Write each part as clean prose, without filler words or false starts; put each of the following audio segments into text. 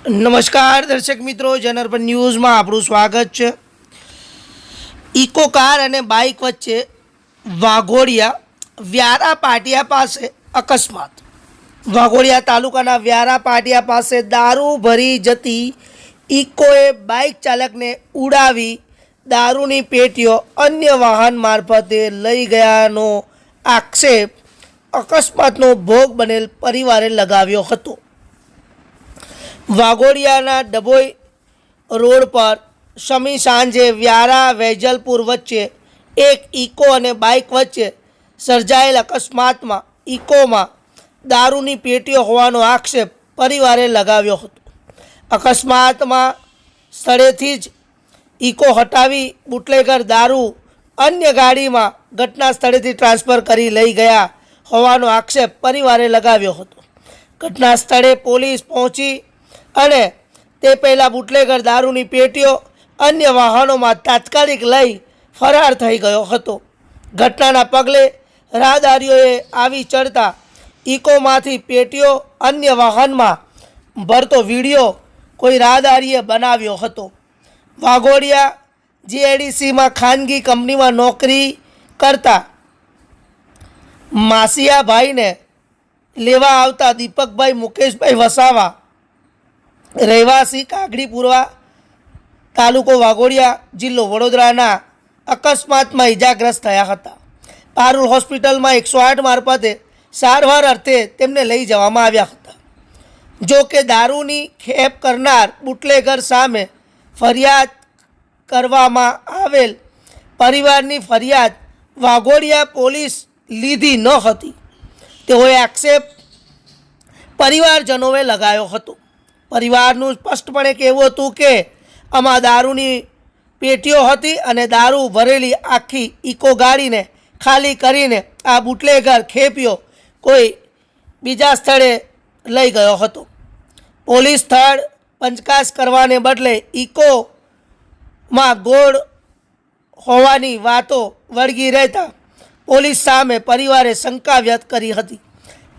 નમસ્કાર દર્શક મિત્રો, જનરપન ન્યૂઝમાં આપણું સ્વાગત છે। ઇકો કાર અને બાઇક વચ્ચે વાઘોડિયા વ્યારા પાટિયા પાસે અકસ્માત। વાઘોડિયા તાલુકાના વ્યારા પાટિયા પાસે દારૂ ભરી જતી ઇકોએ બાઇક ચાલકને ઉડાવી દારૂની પેટીઓ અન્ય વાહન મારફતે લઈ ગયાનો આક્ષેપ અકસ્માતનો ભોગ બનેલ પરિવારે લગાવ્યો હતો। વાઘોડિયાના ડભોઈ રોડ પર શમી સાંજે વ્યારા વેજલપુર વચ્ચે એક ઇકો અને બાઇક વચ્ચે સર્જાયેલ અકસ્માતમાં ઇકોમાં દારૂની પેટીઓ હોવાનો આક્ષેપ પરિવારે લગાવ્યો હતો। અકસ્માતમાં સ્થળેથી જ ઇકો હટાવી બુટલેગર દારૂ અન્ય ગાડીમાં ઘટના સ્થળેથી ટ્રાન્સફર કરી લઈ ગયા હોવાનો આક્ષેપ પરિવારે લગાવ્યો હતો। ઘટના સ્થળે પોલીસ પહોંચી અને તે પહેલાં બુટલેગર દારૂની પેટીઓ અન્ય વાહનોમાં તાત્કાલિક લઈ ફરાર થઈ ગયો હતો। ઘટનાના પગલે રાહદારીઓએ આવી ચડતા ઇકોમાંથી પેટીઓ અન્ય વાહનમાં ભરતો વિડીયો કોઈ રાહદારીએ બનાવ્યો હતો। વાઘોડિયા જીઆઈડીસીમાં ખાનગી કંપનીમાં નોકરી કરતા માસિયાભાઈને લેવા આવતા દીપકભાઈ મુકેશભાઈ વસાવા રહેવાસી કાગડીપુરા તાલુકો વાઘોડિયા જિલ્લો વડોદરાના અકસ્માતમાં ઇજાગ્રસ્ત થયા હતા। પારુલ હોસ્પિટલમાં 108 મારફતે સારવાર અર્થે તેમને લઈ જવામાં આવ્યા હતા। જો કે દારૂની ખેપ કરનાર બુટલેગર સામે ફરિયાદ કરવામાં આવેલ પરિવારની ફરિયાદ વાઘોડિયા પોલીસ લીધી ન હતી તેઓએ આક્ષેપ પરિવારજનોએ લગાવ્યો હતો। પરિવારનું સ્પષ્ટપણે કહેવું હતું કે આમાં દારૂની પેટીઓ હતી અને દારૂ ભરેલી આખી ઇકો ગાડીને ખાલી કરીને આ બુટલેગર ખેપિયો કોઈ બીજા સ્થળે લઈ ગયો હતો। પોલીસ સ્થળ પંચકાશ કરવાને બદલે ઇકોમાં ગોળ હોવાની વાતો વળગી રહેતા પોલીસ સામે પરિવારે શંકા વ્યક્ત કરી હતી।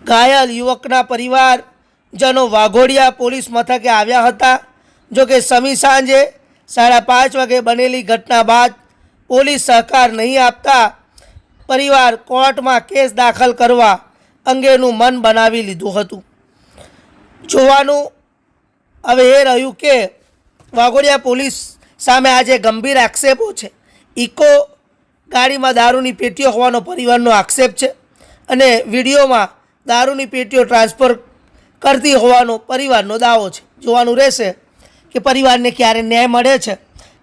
ઘાયલ યુવકના પરિવારજનો વાઘોડિયા પોલીસ મથકે આવ્યા હતા। જો કે સમી સાંજે 5:30 વાગે બનેલી ઘટના બાદ પોલીસ સહકાર નહીં આપતા પરિવાર કોર્ટમાં કેસ દાખલ કરવા અંગેનું મન બનાવી લીધું હતું। જોવાનું હવે એ રહ્યું કે વાઘોડિયા પોલીસ સામે આજે ગંભીર આક્ષેપો છે। ઇકો ગાડીમાં દારૂની પેટીઓ હોવાનો પરિવારનો આક્ષેપ છે અને વિડીયોમાં દારૂની પેટીઓ ટ્રાન્સફર કરતી હોવાનો પરિવારનો દાવો છે। જોવાનું રહેશે કે પરિવારને ક્યારે ન્યાય મળે છે,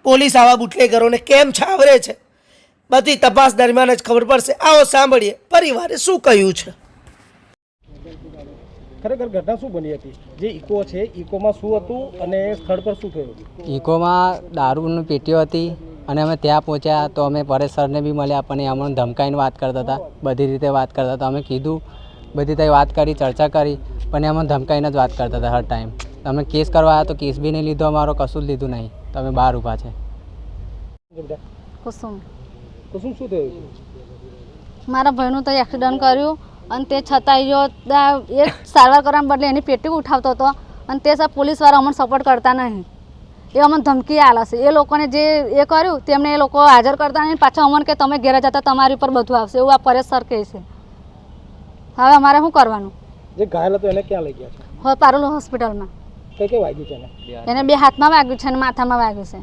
પોલીસ આવા બુટલેગરોને કેમ છાવરે છે। બધી તપાસ દરમિયાન જ ખબર પડશે। આવો સાંભળીએ પરિવારે શું કહ્યું છે। ખરેખર ઘટના શું બની હતી? જે ઇકો છે ઇકોમાં શું હતું અને સ્થળ પર શું થયું? ઇકોમાં દારૂની પેટીઓ હતી અને અમે ત્યાં પહોંચ્યા તો અમે પરેશ સરને બી મળ્યા, પણ એ અમને ધમકાઈને વાત કરતા હતા, બધી રીતે વાત કરતા હતા। અમે કીધું, બધી રીતે વાત કરી, ચર્ચા કરી, પણ એ અમને ધમકાઈને જ વાત કરતા હતા હર ટાઈમ। તમે કેસ કરવા આવ્યા તો કેસ બી નહીં લીધો, અમારો કશું જ લીધું નહીં, તમે બહાર ઊભા છે। કુસુમ કુસુમ શું થયું? મારા ભાઈનું તો એક્સિડન્ટ કર્યું અને તે છતાં એ સારવાર કરવા બદલે એની પેટી ઉઠાવતો હતો અને તે સબ પોલીસવાળા અમને સપોર્ટ કરતા નહીં, એ અમને ધમકી આલે છે। એ લોકોને જે એ કર્યું તેમને એ લોકો હાજર કરતા નહીં, પાછા અમને કે તમે ઘેર જતા તમારી ઉપર બધું આવશે, એવું આ પરેશ સર કહે છે। હવે અમારે શું કરવાનું? જે ઘાયલ હતો એને ક્યાં લઈ ગયા છે? હવે પારુલ હોસ્પિટલમાં। કઈ કઈ વાગ્યું છે એને? એને 2 હાથમાં વાગ્યું છે અને માથામાં વાગ્યું છે।